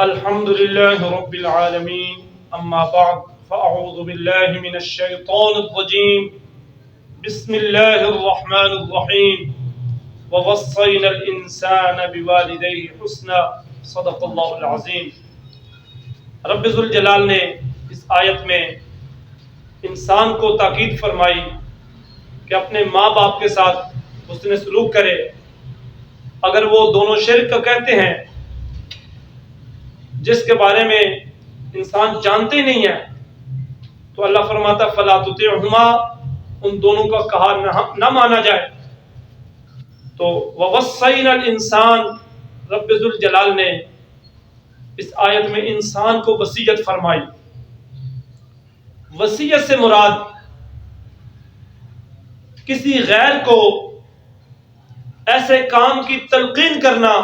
الحمد لله رب العالمين أما بعد فأعوذ بالله من الشيطان الرجيم بسم الله الرحمن الرحيم ووصينا الإنسان بوالديه حسنا صدق اللہ العظیم۔ رب ذوالجلال نے اس آیت میں انسان کو تاکید فرمائی کہ اپنے ماں باپ کے ساتھ حسن سلوک کرے۔ اگر وہ دونوں شرک کا کہتے ہیں جس کے بارے میں انسان جانتے نہیں ہے، تو اللہ فرماتا فلا تطعهما، ان دونوں کا کہا نہ مانا جائے۔ تو ووصینا الانسان، رب ذوالجلال نے اس آیت میں انسان کو وصیت فرمائی۔ وصیت سے مراد کسی غیر کو ایسے کام کی تلقین کرنا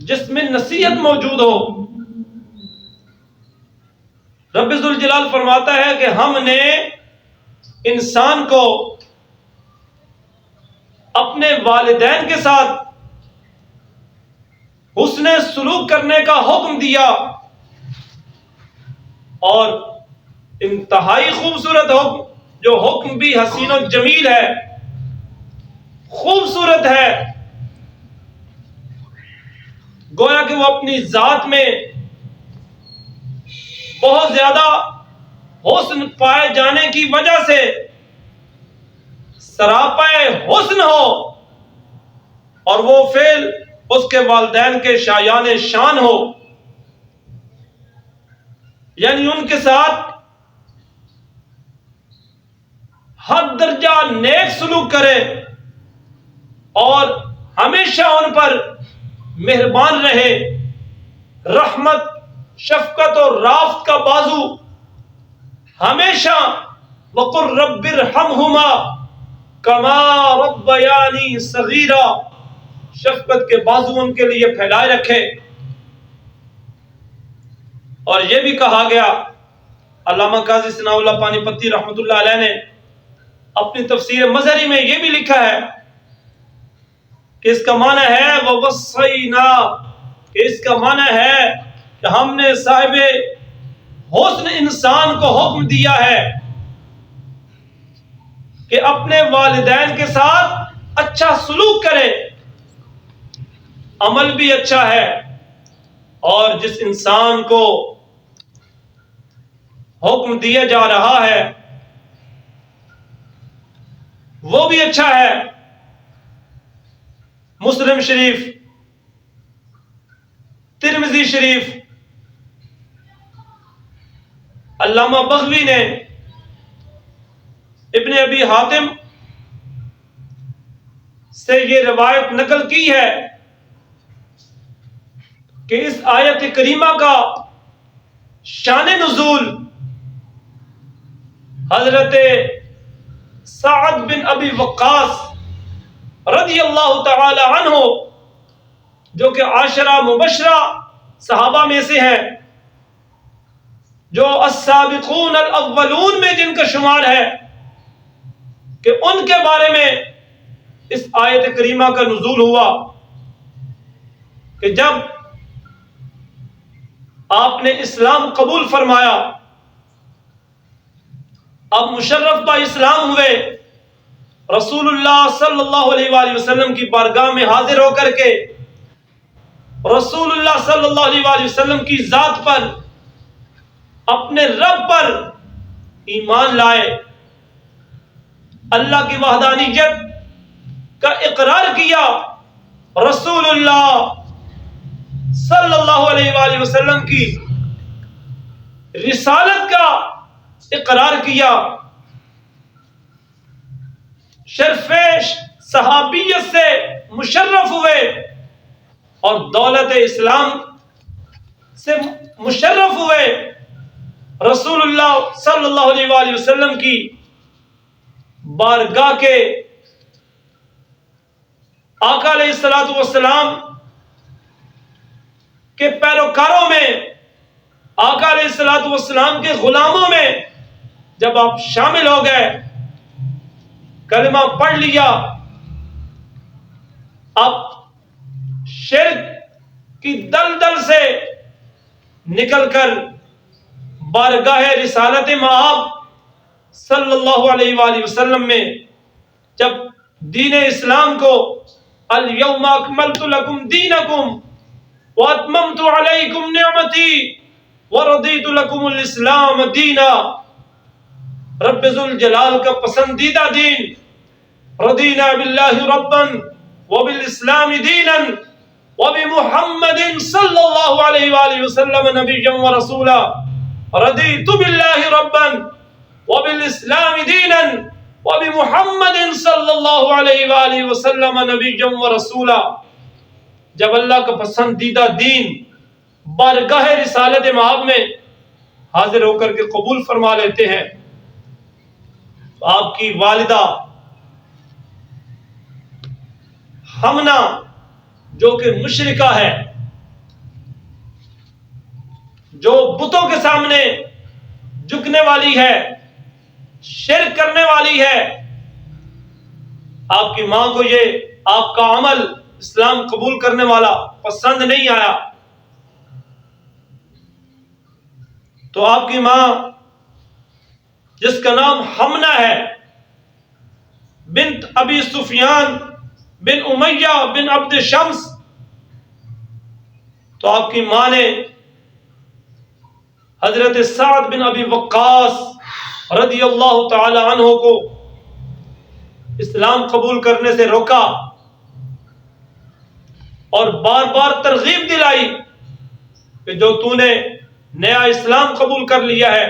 جس میں نصیحت موجود ہو۔ رب ذوالجلال فرماتا ہے کہ ہم نے انسان کو اپنے والدین کے ساتھ حسن سلوک کرنے کا حکم دیا، اور انتہائی خوبصورت حکم، جو حکم بھی حسین و جمیل ہے، خوبصورت ہے، گویا کہ وہ اپنی ذات میں بہت زیادہ حسن پائے جانے کی وجہ سے سراپائے حسن ہو، اور وہ فعل اس کے والدین کے شایان شان ہو، یعنی ان کے ساتھ حد درجہ نیک سلوک کرے اور ہمیشہ ان پر مہربان رہے، رحمت، شفقت اور رافت کا بازو ہمیشہ وَقُلْ رَبِّ ارْحَمْهُمَا كَمَا رَبَّيَانِي صَغِيرًا، شفقت کے بازو ان کے لیے پھیلائے رکھے۔ اور یہ بھی کہا گیا، علامہ قاضی ثناء اللہ پانی پتی رحمۃ اللہ علیہ نے اپنی تفسیر مظہری میں یہ بھی لکھا ہے کہ اس کا معنی ہے وَوَصَّيْنَا، کہ اس کا معنی ہے کہ ہم نے صاحب حسن انسان کو حکم دیا ہے کہ اپنے والدین کے ساتھ اچھا سلوک کرے، عمل بھی اچھا ہے، اور جس انسان کو حکم دیا جا رہا ہے وہ بھی اچھا ہے۔ مسلم شریف، ترمذی شریف، علامہ بغوی نے ابن ابی حاتم سے یہ روایت نقل کی ہے کہ اس آیت کریمہ کا شان نزول حضرت سعد بن ابی وقاص رضی اللہ تعالی عنہ، جو کہ عاشرہ مبشرہ صحابہ میں سے ہیں، جو السابقون الاولون میں جن کا شمار ہے، کہ ان کے بارے میں اس آیت کریمہ کا نزول ہوا کہ جب آپ نے اسلام قبول فرمایا، اب مشرف با اسلام ہوئے، رسول اللہ صلی اللہ علیہ وآلہ وسلم کی بارگاہ میں حاضر ہو کر کے رسول اللہ صلی اللہ علیہ وآلہ وسلم کی ذات پر، اپنے رب پر ایمان لائے، اللہ کی وحدانیت کا اقرار کیا، رسول اللہ صلی اللہ علیہ وآلہ وسلم کی رسالت کا اقرار کیا، شرف صحابیت سے مشرف ہوئے، اور دولت اسلام سے مشرف ہوئے، رسول اللہ صلی اللہ علیہ وآلہ وسلم کی بارگاہ کے آقا علیہ الصلوۃ والسلام کے پیروکاروں میں، آقا علیہ الصلوۃ والسلام کے غلاموں میں جب آپ شامل ہو گئے، کلمہ پڑھ لیا، اب شرک کی دلدل سے نکل کر بارگاہ رسالت مآب صلی اللہ علیہ وآلہ وسلم میں جب دین اسلام کو الیوم اکملت لکم دینکم واتممت علیکم نعمتی ورضیت لکم الاسلام دینا، رب ذوالجلال کا پسندیدہ دین، رضینا باللہ ربا وبالاسلام دینا وبمحمد صلی اللہ علیہ وآلہ وسلم نبیا ورسولا، رضیت باللہ ربا وبالاسلام دینا وبمحمد صلی اللہ علیہ وآلہ وسلم نبیا ورسولا۔ جب اللہ کا پسندیدہ دین بارگاہ رسالت مآب میں حاضر ہو کر کے قبول فرما لیتے ہیں، آپ کی والدہ حمنا جو کہ مشرکہ ہے، جو بتوں کے سامنے جھکنے والی ہے، شرک کرنے والی ہے، آپ کی ماں کو یہ آپ کا عمل اسلام قبول کرنے والا پسند نہیں آیا، تو آپ کی ماں جس کا نام حمنا ہے، بنت ابی سفیان بن امیہ بن عبد شمس، تو آپ کی ماں نے حضرت سعد بن ابی وقاص رضی اللہ تعالی عنہ کو اسلام قبول کرنے سے روکا اور بار بار ترغیب دلائی کہ جو تو نے نیا اسلام قبول کر لیا ہے،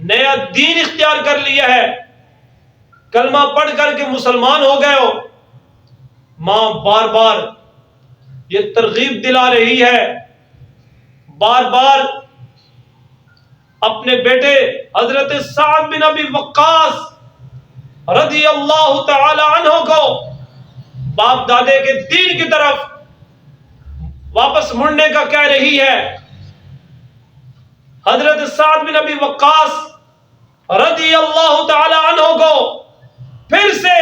نیا دین اختیار کر لیا ہے، کلمہ پڑھ کر کے مسلمان ہو گئے ہو، ماں بار بار یہ ترغیب دلا رہی ہے، بار بار اپنے بیٹے حضرت سعد بن ابی وقاص رضی اللہ تعالی عنہ کو باپ دادے کے دین کی طرف واپس مڑنے کا کہہ رہی ہے۔ حضرت سعد بن ابی وقاص رضی اللہ تعالی عنہ کو پھر سے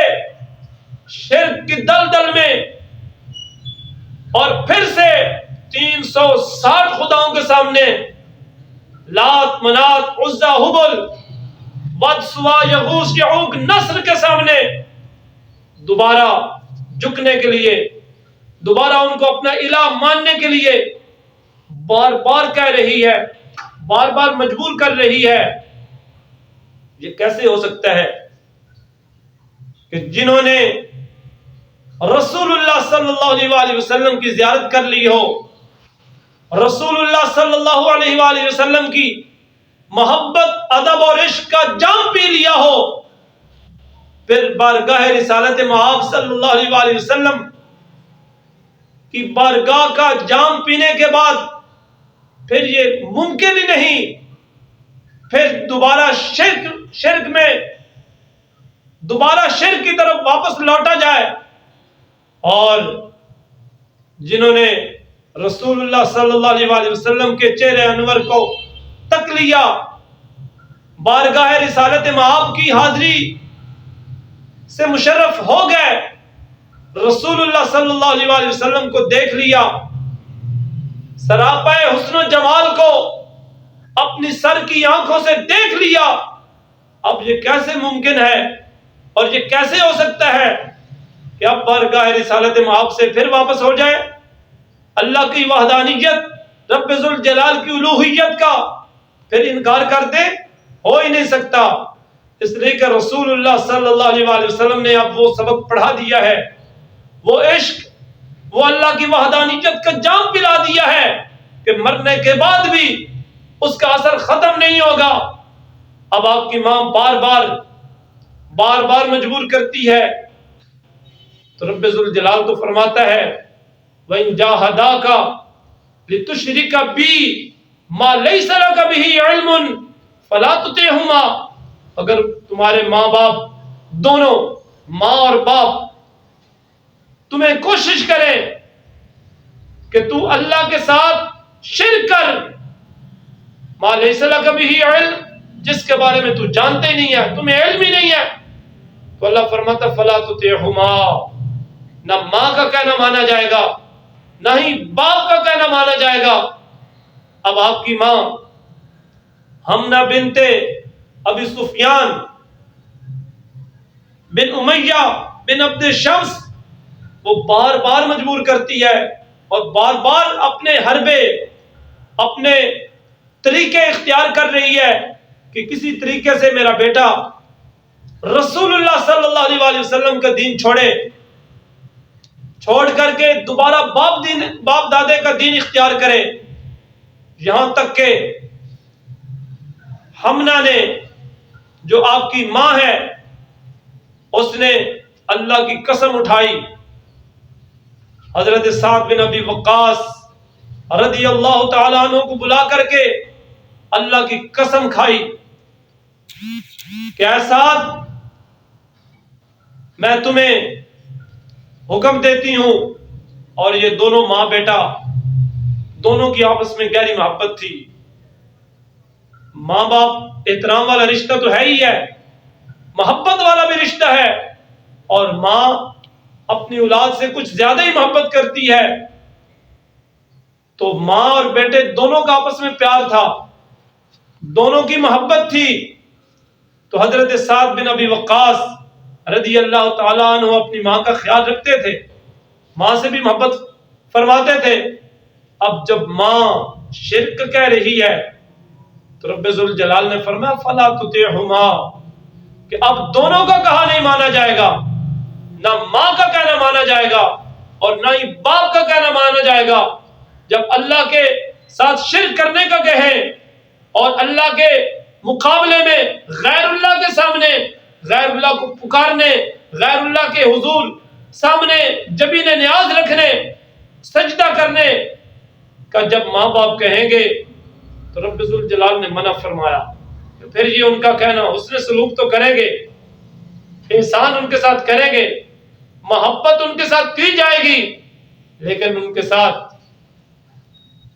شرک کی دلدل میں اور پھر سے 360 خداؤں کے سامنے، لات منات عزا ہبل ود سوا یغوث یعوق نصر کے سامنے دوبارہ جھکنے کے لیے، دوبارہ ان کو اپنا الہ ماننے کے لیے بار بار کہہ رہی ہے، بار بار مجبور کر رہی ہے۔ یہ کیسے ہو سکتا ہے کہ جنہوں نے رسول اللہ صلی اللہ علیہ وآلہ وسلم کی زیارت کر لی ہو، رسول اللہ صلی اللہ علیہ وآلہ وسلم کی محبت ادب اور عشق کا جام پی لیا ہو، پھر بارگاہ رسالت مآب صلی اللہ علیہ وآلہ وسلم کی بارگاہ کا جام پینے کے بعد پھر یہ ممکن ہی نہیں پھر دوبارہ شرک میں دوبارہ شرک کی طرف واپس لوٹا جائے، اور جنہوں نے رسول اللہ صلی اللہ علیہ وآلہ وسلم کے چہرے انور کو تک لیا، بارگاہ رسالت مآب کی حاضری سے مشرف ہو گئے، رسول اللہ صلی اللہ علیہ وآلہ وسلم کو دیکھ لیا، سراپا حسن و جمال کو اپنی سر کی آنکھوں سے دیکھ لیا، اب یہ کیسے ممکن ہے اور یہ کیسے ہو سکتا ہے کہ اب بارگاہ رسالت مآب سے پھر واپس ہو جائے؟ اللہ کی وحدانیت، رب ذوالجلال کی الوہیت کا پھر انکار کر دے؟ ہو ہی نہیں سکتا۔ اس لیے کہ رسول اللہ صلی اللہ علیہ وآلہ وسلم نے اب وہ سبق پڑھا دیا ہے، وہ عشق، وہ اللہ کی وحدانیت کا جام پلا دیا ہے کہ مرنے کے بعد بھی اس کا اثر ختم نہیں ہوگا۔ اب آپ کی ماں بار بار مجبور کرتی ہے، تو رب ذوالجلال تو فرماتا ہے وَإِن جَاهَدَاكَ لِتُشْرِكَ بِي مَا لَيْسَ لَكَ بِهِ عِلْمٌ فَلَا تُطِعْهُمَا، اگر تمہارے ماں باپ دونوں، ماں اور باپ، تمہیں کوشش کریں کہ تو اللہ کے ساتھ شرک کر، مَا لَيْسَ لَكَ بِهِ عِلْمٌ، جس کے بارے میں تو جانتے ہی نہیں ہے، تمہیں علم ہی نہیں ہے، تو اللہ فرماتا فَلَا تُطِعْهُمَا، نہ ماں کا کہنا مانا جائے گا نہ ہی باپ کا کہنا مانا جائے گا۔ اب آپ کی ماں حمنہ بنت ابی سفیان بن امیہ بن عبد شمس، وہ بار بار مجبور کرتی ہے اور بار بار اپنے حربے، اپنے طریقے اختیار کر رہی ہے کہ کسی طریقے سے میرا بیٹا رسول اللہ صلی اللہ علیہ وسلم کا دین چھوڑ کر کے دوبارہ باپ دادے کا دین اختیار کرے۔ یہاں تک کہ حمنہ نے، جو آپ کی ماں ہے، اس نے اللہ کی قسم اٹھائی، حضرت سعد بن ابی وقاص رضی اللہ تعالیٰ عنہ کو بلا کر کے اللہ کی قسم کھائی کہ اے سعد، میں تمہیں حکم دیتی ہوں، اور یہ دونوں ماں بیٹا دونوں کی آپس میں گہری محبت تھی۔ ماں باپ احترام والا رشتہ تو ہے ہی ہے، محبت والا بھی رشتہ ہے، اور ماں اپنی اولاد سے کچھ زیادہ ہی محبت کرتی ہے۔ تو ماں اور بیٹے دونوں کا آپس میں پیار تھا، دونوں کی محبت تھی۔ تو حضرت سعد بن ابی وقاص رضی اللہ تعالیٰ عنہ اپنی ماں کا خیال رکھتے تھے، ماں سے بھی محبت فرماتے تھے۔ اب جب ماں شرک کہہ رہی ہے تو رب ذوالجلال نے فرمایا فَلَا تُطِعْهُمَا، کہ اب دونوں کا کہا نہیں مانا جائے گا، نہ ماں کا کہنا مانا جائے گا اور نہ ہی باپ کا کہنا مانا جائے گا۔ جب اللہ کے ساتھ شرک کرنے کا کہیں اور اللہ کے مقابلے میں غیر اللہ کے سامنے غیر اللہ کو پکارنے، غیر اللہ کے حضور سامنے جبین نیاز رکھنے، سجدہ کرنے کا جب ماں باپ کہیں گے تو رب ذوالجلال نے منع فرمایا کہ پھر یہ ان کا کہنا، حسن سلوک تو کریں گے، احسان ان کے ساتھ کریں گے، محبت ان کے ساتھ کی جائے گی، لیکن ان کے ساتھ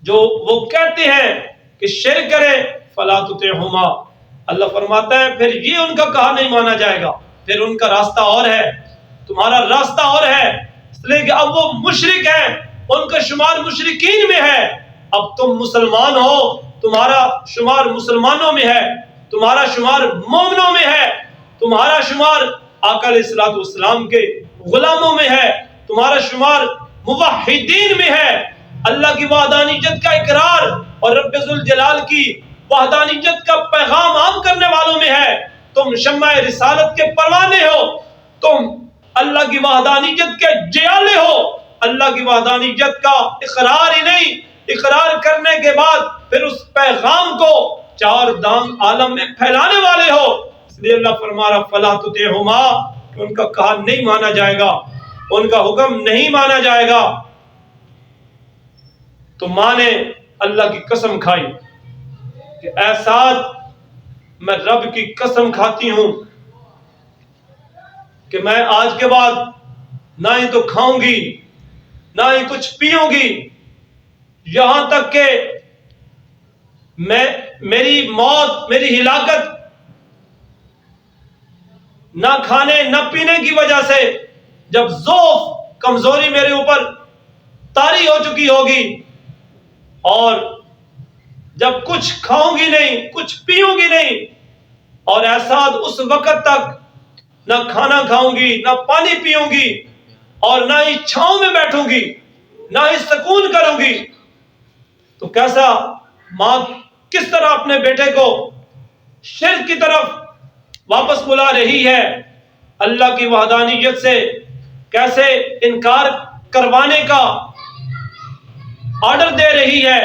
جو وہ کہتے ہیں کہ شرک کرے فَلَا تُطِعْهُمَا، اللہ فرماتا ہے پھر یہ ان کا کہا نہیں مانا جائے گا، پھر ان کا راستہ اور ہے، تمہارا راستہ اور ہے، اس لیے کہ اب وہ مشرک ہیں، ان کا شمار مشرکین میں ہے، اب تم مسلمان ہو، تمہارا شمار مسلمانوں میں ہے، تمہارا شمار مومنوں میں ہے، تمہارا شمار آقا علیہ الصلوۃ والسلام کے غلاموں میں ہے، تمہارا شمار موحدین میں ہے، اللہ کی وحدانیت کا اقرار اور رب ذوالجلال کی وحدانیت کا پیغام عام کرنے والوں میں ہے۔ تم شمع رسالت کے پروانے ہو، تم اللہ کی وحدانیت کے جیالے ہو، اللہ کی وحدانیت کا اقرار ہی نہیں، اقرار کرنے کے بعد پھر اس پیغام کو چار دام عالم میں پھیلانے والے ہو۔ اس لیے اللہ فرما رہا فَلَا تُطِعْهُمَا، کہ ان کا کہا نہیں مانا جائے گا، ان کا حکم نہیں مانا جائے گا۔ تو ماں نے اللہ کی قسم کھائی کہ اے سعد، میں رب کی قسم کھاتی ہوں کہ میں آج کے بعد نہ ہی تو کھاؤں گی نہ ہی کچھ پیوں گی، یہاں تک کہ میری موت، میری ہلاکت نہ کھانے نہ پینے کی وجہ سے جب ضعف، کمزوری میرے اوپر طاری ہو چکی ہوگی، اور جب کچھ کھاؤں گی نہیں، کچھ پیوں گی نہیں، اور ایسا اس وقت تک نہ کھانا کھاؤں گی نہ پانی پیوں گی اور نہ ہی چھاؤں میں بیٹھوں گی، نہ ہی سکون کروں گی، تو کیسا ماں کس طرح اپنے بیٹے کو شرک کی طرف واپس بلا رہی ہے، اللہ کی وحدانیت سے کیسے انکار کروانے کا آرڈر دے رہی ہے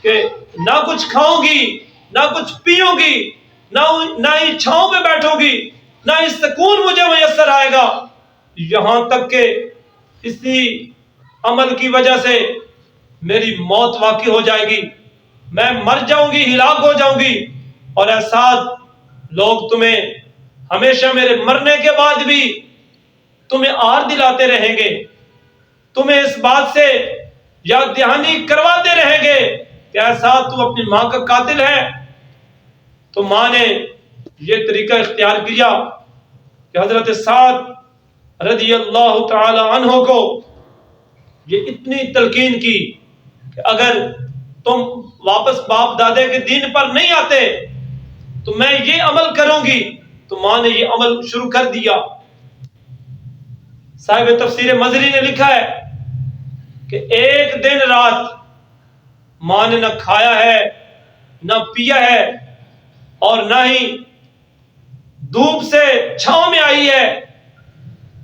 کہ نہ کچھ کھاؤں گی نہ کچھ پیوں گی، نہ ہی چھاؤں میں بیٹھوں گی، نہ ہی سکون مجھے میسر آئے گا، یہاں تک کہ اسی عمل کی وجہ سے میری موت واقع ہو جائے گی، میں مر جاؤں گی، ہلاک ہو جاؤں گی، اور ایسا لوگ تمہیں ہمیشہ میرے مرنے کے بعد بھی تمہیں آر دلاتے رہیں گے، تمہیں اس بات سے یاد دہانی کرواتے رہیں گے کہ ایسا تو اپنی ماں کا قاتل ہے۔ تو ماں نے یہ طریقہ اختیار کیا کہ حضرت سعد رضی اللہ تعالی عنہ کو یہ اتنی تلقین کی کہ اگر تم واپس باپ دادے کے دین پر نہیں آتے تو میں یہ عمل کروں گی. تو ماں نے یہ عمل شروع کر دیا. صاحب تفسیر مظری نے لکھا ہے کہ ایک دن رات ماں نے نہ کھایا ہے نہ پیا ہے اور نہ ہی دھوپ سے چھاؤں میں آئی ہے.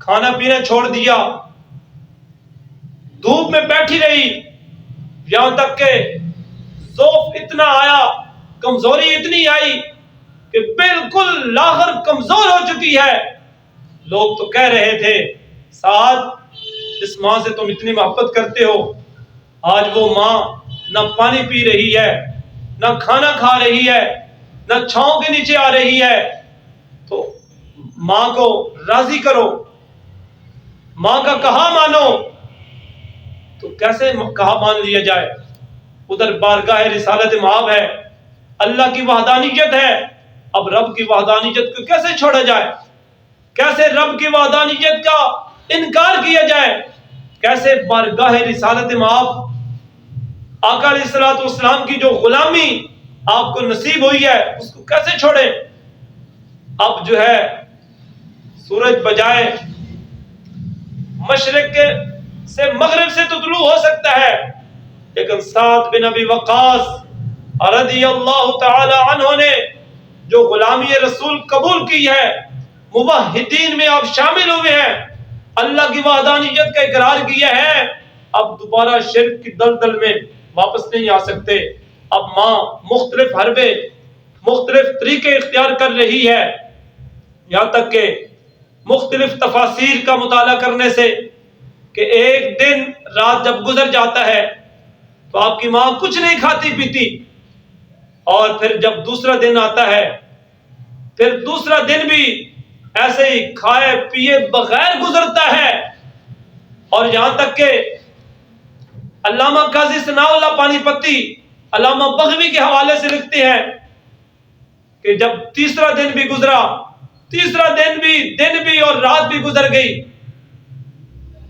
کھانا پینا چھوڑ دیا, دھوپ میں بیٹھی رہی, یہاں تک کہ ضعف اتنا آیا, کمزوری اتنی آئی کہ بالکل لاغر کمزور ہو چکی ہے. لوگ تو کہہ رہے تھے سعد اس ماں سے تم اتنی محبت کرتے ہو, آج وہ ماں نہ پانی پی رہی ہے, نہ کھانا کھا رہی ہے, نہ چھاؤں کے نیچے آ رہی ہے, تو ماں کو راضی کرو, ماں کا کہا مانو. تو کیسے کہا مان لیا جائے؟ ادھر بارگاہ رسالت مآب ہے, اللہ کی وحدانیت ہے, اب رب کی وحدانیت کو کیسے چھوڑا جائے؟ کیسے رب کی وحدانیت کا انکار کیا جائے؟ کیسے بارگاہ رسالت مآب آقا علیہ الصلوۃ والسلام کی جو غلامی آپ کو نصیب ہوئی ہے اس کو کیسے چھوڑیں؟ اب جو ہے سورج بجائے مشرق سے مغرب سے تو طلوع ہو سکتا ہے, لیکن سعد بن ابی وقاص رضی اللہ تعالی عنہ نے جو غلامی رسول قبول کی ہے, موحدین میں آپ شامل ہوئے ہیں, اللہ کی وحدانیت کا اقرار کیا ہے, اب دوبارہ شرک کی دلدل میں واپس نہیں آ سکتے. اب ماں مختلف حربے مختلف طریقے اختیار کر رہی ہے, یہاں تک کہ مختلف تفاسیر کا مطالعہ کرنے سے کہ ایک دن رات جب گزر جاتا ہے تو آپ کی ماں کچھ نہیں کھاتی پیتی, اور پھر جب دوسرا دن آتا ہے پھر دوسرا دن بھی ایسے ہی کھائے پیے بغیر گزرتا ہے. اور یہاں تک کہ علامہ قاضی ثناء اللہ پانی پتی علامہ بغوی کے حوالے سے لکھتے ہیں کہ جب تیسرا دن بھی گزرا, تیسرا دن بھی اور رات بھی گزر گئی,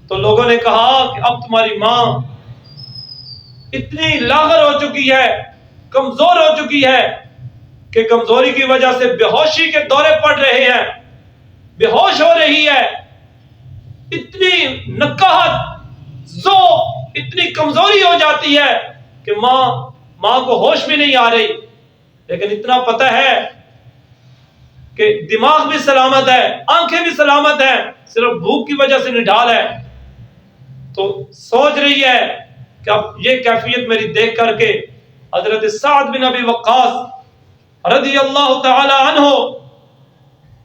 تو لوگوں نے کہا کہ اب تمہاری ماں اتنی لاغر ہو چکی ہے, کمزور ہو چکی ہے کہ کمزوری کی وجہ سے بے ہوشی کے دورے پڑ رہے ہیں, بے ہوش ہو رہی ہے. اتنی نکاہت ذوق اتنی کمزوری ہو جاتی ہے کہ ماں کو ہوش بھی نہیں آ رہی. لیکن اتنا پتہ ہے کہ دماغ بھی سلامت ہے, آنکھیں بھی سلامت ہیں, صرف بھوک کی وجہ سے نڈھال ہے. تو سوچ رہی ہے کہ اب یہ کیفیت میری دیکھ کر کے حضرت سعد بن ابی وقاص رضی اللہ تعالی عنہ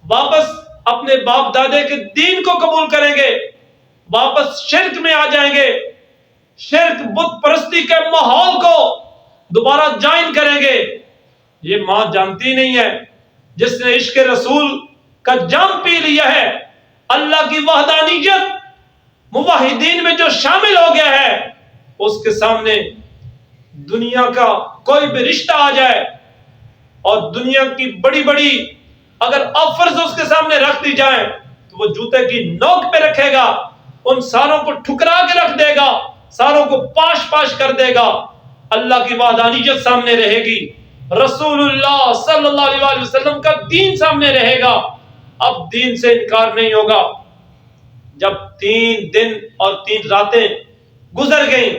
واپس اپنے باپ دادے کے دین کو قبول کریں گے, واپس شرک میں آ جائیں گے, شرک بت پرستی کے ماحول کو دوبارہ جوائن کریں گے. یہ ماں جانتی نہیں ہے, جس نے عشق رسول کا جام پی لیا ہے, اللہ کی وحدانیت موحدین میں جو شامل ہو گیا ہے, اس کے سامنے دنیا کا کوئی بھی رشتہ آ جائے اور دنیا کی بڑی بڑی اگر آفرز اس کے سامنے رکھ دی جائیں تو وہ جوتے کی نوک پہ رکھے گا, ان ساروں کو ٹھکرا کے رکھ دے گا, ساروں کو پاش پاش کر دے گا. اللہ کی وحدانیت سامنے رہے گی, رسول اللہ صلی اللہ علیہ وسلم کا دین سامنے رہے گا. اب دین سے انکار نہیں ہوگا. جب 3 دن اور 3 راتیں گزر گئیں,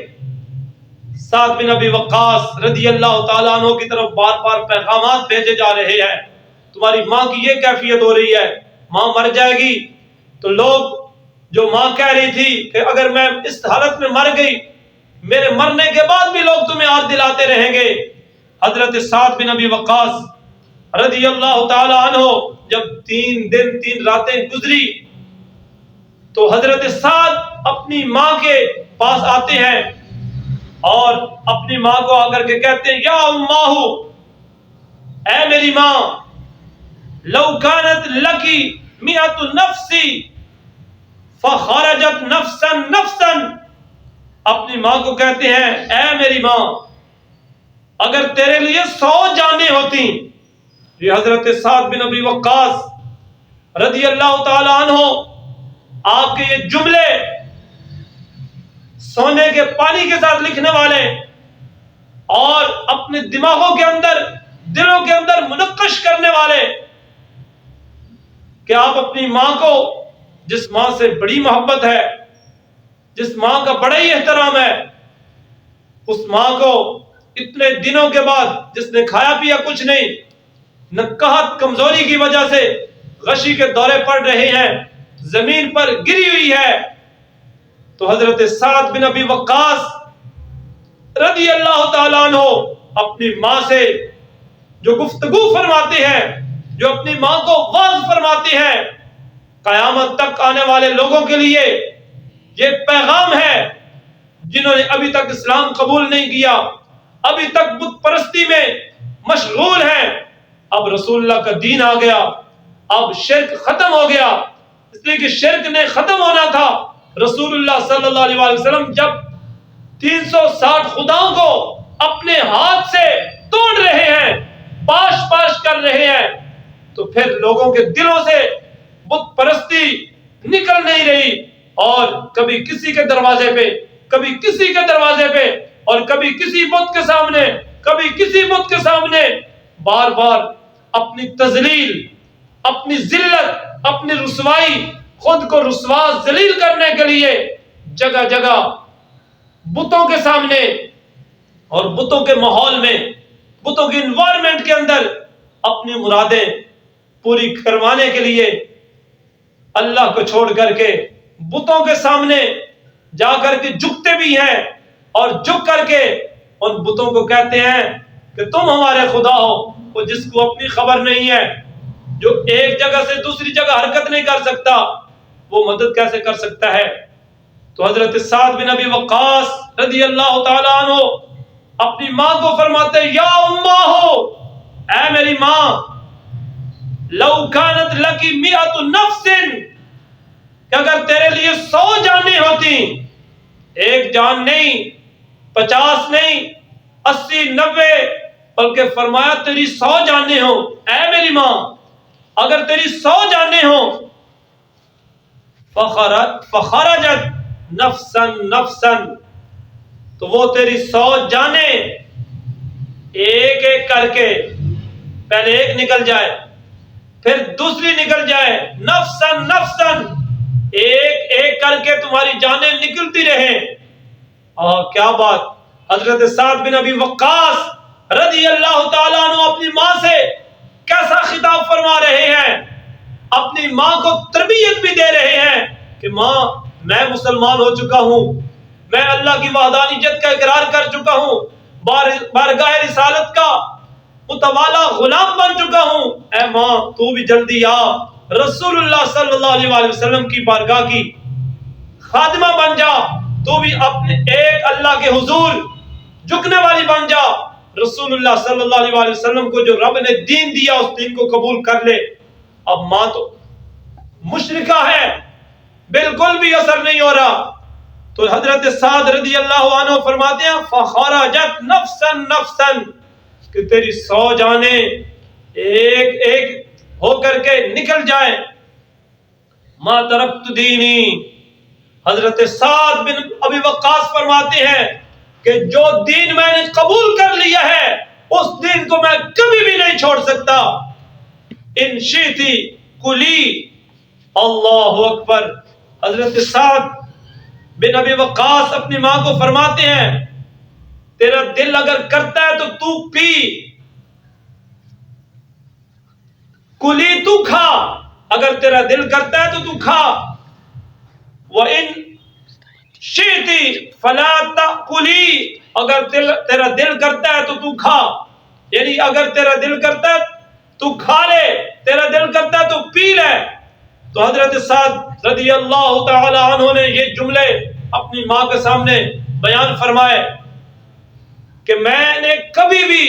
سعد بن ابی وقاص رضی اللہ تعالیٰ عنہ کی طرف بار بار پیغامات بھیجے جا رہے ہیں, تمہاری ماں کی یہ کیفیت ہو رہی ہے, ماں مر جائے گی. تو لوگ جو ماں کہہ رہی تھی کہ اگر میں اس حالت میں مر گئی, میرے مرنے کے بعد بھی لوگ تمہیں یاد دلاتے رہیں گے. حضرت سعد بن ابی وقاص رضی اللہ تعالی عنہ جب 3 دن 3 راتیں گزری تو حضرت سعد اپنی ماں کے پاس آتے ہیں اور اپنی ماں کو آ کر کے کہتے ہیں, یا اماہو, اے میری ماں, لو کانت لکی میعۃ نفس فخرجت نفسا نفسا. اپنی ماں کو کہتے ہیں, اے میری ماں, اگر تیرے لیے 100 جانیں ہوتی. یہ حضرت سعد بن ابی وقاص رضی اللہ تعالی عنہ آپ کے یہ جملے سونے کے پانی کے ساتھ لکھنے والے اور اپنے دماغوں کے اندر دلوں کے اندر منقش کرنے والے کہ آپ اپنی ماں کو، جس ماں سے بڑی محبت ہے، جس ماں کا بڑا ہی احترام ہے، اس ماں کو اتنے دنوں کے بعد جس نے کھایا پیا کچھ نہیں، نہ قحط کمزوری کی وجہ سے غشی کے دورے پڑ رہے ہیں، زمین پر گری ہوئی ہے، تو حضرت سعد بن ابی وقاص رضی اللہ تعالیٰ عنہ اپنی ماں سے جو گفتگو فرماتے ہیں، جو اپنی ماں کو واعظ فرماتے ہیں، قیامت تک آنے والے لوگوں کے لیے یہ پیغام ہے جنہوں نے ابھی تک اسلام قبول نہیں کیا، ابھی تک بت پرستی میں مشغول ہیں، اب رسول اللہ کا دین آ گیا، اب شرک ختم ہو گیا، اس لیے کہ شرک نے ختم ہونا تھا۔ رسول اللہ صلی اللہ علیہ وسلم جب 360 خداؤں کو اپنے ہاتھ سے توڑ رہے ہیں، پاش پاش کر رہے ہیں، تو پھر لوگوں کے دلوں سے بت پرستی نکل نہیں رہی، اور کبھی کسی کے دروازے پہ، کبھی کسی کے دروازے پہ، اور کبھی کسی بت کے سامنے، کبھی کسی بت کے سامنے، بار بار اپنی تذلیل، اپنی ذلت، اپنی رسوائی، خود کو رسوا ذلیل کرنے کے لیے جگہ جگہ بتوں کے سامنے اور بتوں کے ماحول میں، بتوں کی انوائرمنٹ کے اندر اپنی مرادیں پوری کروانے کے لیے اللہ کو چھوڑ کر کے بتوں کے سامنے جا کر کے جھکتے بھی ہیں، اور جھک کر کے ان بتوں کو کہتے ہیں کہ تم ہمارے خدا ہو۔ وہ جس کو اپنی خبر نہیں ہے، جو ایک جگہ سے دوسری جگہ حرکت نہیں کر سکتا، وہ مدد کیسے کر سکتا ہے؟ تو حضرت سعد بن ابی وقاص رضی اللہ تعالیٰ عنہ اپنی ماں کو فرماتے ہیں، یا اماں ہو، اے میری ماں، لو کانت لکی مئۃ نفس، کہ اگر تیرے لیے 100 جانیں ہوتی، ایک جان نہیں، 50 نہیں، 80 90، بلکہ فرمایا تیری 100 جانیں ہوں، اے میری ماں، اگر تیری 100 جانیں ہوں، فخرجت نفسا نفسا، تو وہ تیری 100 جانیں ایک ایک کر کے، پہلے ایک نکل جائے، پھر دوسری نکل جائے، نفسا نفسا، ایک ایک کر کے تمہاری جانیں نکلتی رہیں۔ اور کیا بات، حضرت سعد بن ابی وقاص رضی اللہ تعالیٰ عنہ اپنی ماں سے کیسا خطاب فرما رہے ہیں، اپنی ماں کو تربیت بھی دے رہے ہیں کہ ماں، میں مسلمان ہو چکا ہوں، میں اللہ کی وحدانیت کا اقرار کر چکا ہوں، بارگاہ رسالت کا متوالا غلام بن چکا ہوں، اے ماں تو بھی جلدی آ، رسول اللہ صلی اللہ علیہ وسلم کی بارگاہ کی خادمہ بن جا، تو بھی اپنے ایک اللہ کے حضور جھکنے والی بن جا، رسول اللہ صلی اللہ علیہ وسلم کو جو رب نے دین دیا اس دین کو قبول کر لے۔ اب ماں تو مشرکہ ہے، بالکل بھی اثر نہیں ہو رہا، تو حضرت سعد رضی اللہ عنہ فرماتے ہیں، فخرجت نفسا نفسا، کہ تیری 100 جانیں ایک ایک ہو کر کے نکل جائیں۔ ما ترکت دینی، حضرت سعد بن ابی وقاص فرماتے ہیں کہ جو دین میں نے قبول کر لیا ہے اس دین کو میں کبھی بھی نہیں چھوڑ سکتا۔ ان شئتی کلی، اللہ اکبر، حضرت سعد بن ابی وقاص اپنی ماں کو فرماتے ہیں، تیرا دل اگر کرتا ہے تو پی، کلی تو کھا، اگر تیرا دل کرتا ہے تو کھا، وَإِن شِئْتِ فَلَا تَأْكُلِي، اگر تیرا دل کرتا ہے تو کھا، یعنی اگر تیرا دل کرتا ہے تو کھا لے، تیرا دل کرتا ہے تو پی لے۔ تو حضرت سعد رضی اللہ تعالی عنہ نے یہ جملے اپنی ماں کے سامنے بیان فرمائے کہ میں نے کبھی بھی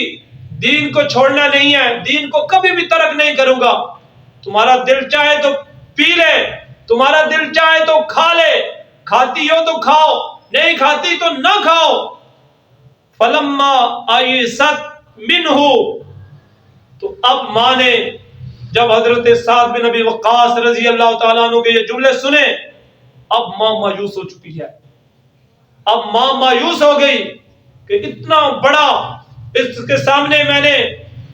دین کو چھوڑنا نہیں ہے، دین کو کبھی بھی ترک نہیں کروں گا، تمہارا دل چاہے تو پی لے، تمہارا دل چاہے تو کھا لے، کھاتی ہو تو کھاؤ، نہیں کھاتی تو نہ کھاؤ۔ فلما آئیست منہ، تو اب ماں نے جب حضرت سعد بن ابی وقاص رضی اللہ تعالیٰ عنہ کے یہ جملے سنے، اب ماں مایوس ہو چکی ہے، اب ماں مایوس ہو گئی کہ اتنا بڑا اس کے سامنے میں نے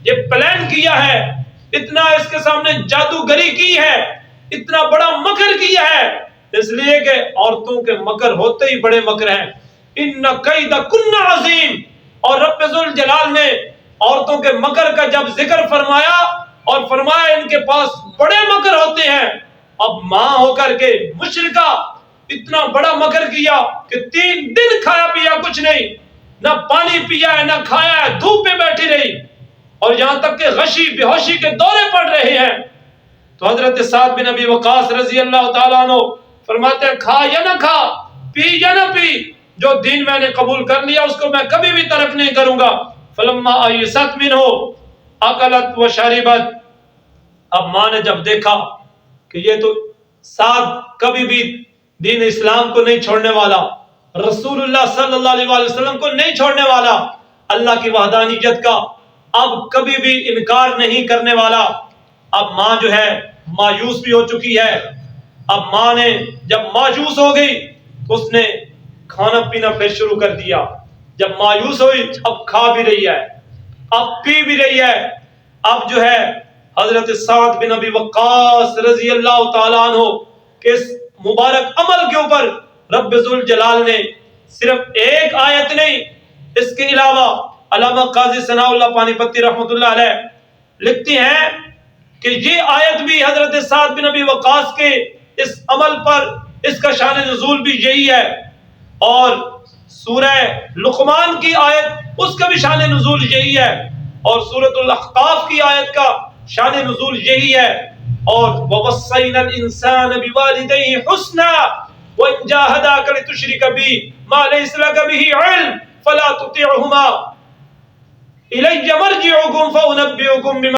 یہ پلان کیا ہے، اتنا اس کے سامنے جادوگری کی ہے، اتنا بڑا مکر کیا ہے، اس لیے کہ عورتوں کے مکر ہوتے ہی بڑے مکر ہیں. ان کیدکن عظیم. اور رب ذوالجلال نے عورتوں کے مکر کا جب ذکر فرمایا اور فرمایا ان کے پاس بڑے مکر ہوتے ہیں. اب ماں ہو کر کے مشرکہ اتنا بڑا مکر کیا کہ 3 دن کھایا پیا کچھ نہیں، نہ پانی پیا ہے نہ کھایا ہے، دھوپ پہ بیٹھی رہی، اور یہاں تک کہ غشی بے ہوشی کے دورے پڑ رہے ہیں. تو حضرت سعد بن ابی وقاص رضی اللہ تعالیٰ عنہ فرماتے ہیں کھا یا نہ کھا، پی یا نہ پی، جو دین میں نے قبول کر لیا اس کو میں کبھی بھی ترک نہیں کروں گا. فلما ایست منہ اکلت و شربت. اب ماں نے جب دیکھا کہ یہ تو سعد کبھی بھی دین اسلام کو نہیں چھوڑنے والا، رسول اللہ صلی اللہ علیہ وسلم کو نہیں چھوڑنے والا، اللہ کی وحدانیت کا اب کبھی بھی انکار نہیں کرنے والا. اب ماں جو ہے مایوس بھی ہو چکی ہے. اب ماں نے جب مایوس ہو گئی تو اس نے کھانا پینا پھر شروع کر دیا. جب مایوس ہوئی اب کھا بھی رہی ہے، اب پی بھی رہی ہے. اب جو ہے حضرت سعد بن ابی وقاص رضی اللہ تعالیٰ عنہ کے اس مبارک عمل کے اوپر رب ذوالجلال نے صرف ایک آیت نہیں، اس کے علاوہ علامہ قاضی ثناء اللہ پانی پتی رحمۃ اللہ علیہ لکھتے ہیں کہ یہ آیت بھی حضرت سعد بن ابی وقاص کے اس عمل پر اس کا شان نزول بھی یہی ہے، اور سورہ لقمان کی آیت اس کا بھی شان نزول یہی ہے، اور سورۃ الاحقاف کی آیت کا شان نزول یہی ہے. اور وَوَصَّيْنَا الْإِنسَانَ بِوَالِدَيْهِ حُسْنًا وَإِنْ جَاهَدَاكَ لِتُشْرِكَ بِي مَا لَيْسَ لَكَ بِهِ عِلْمٌ فَلَا تُطِعْهُمَا إِلَيَّ مَرْجِعُكُمْ فَأُنَبِّئُكُمْ بِمَا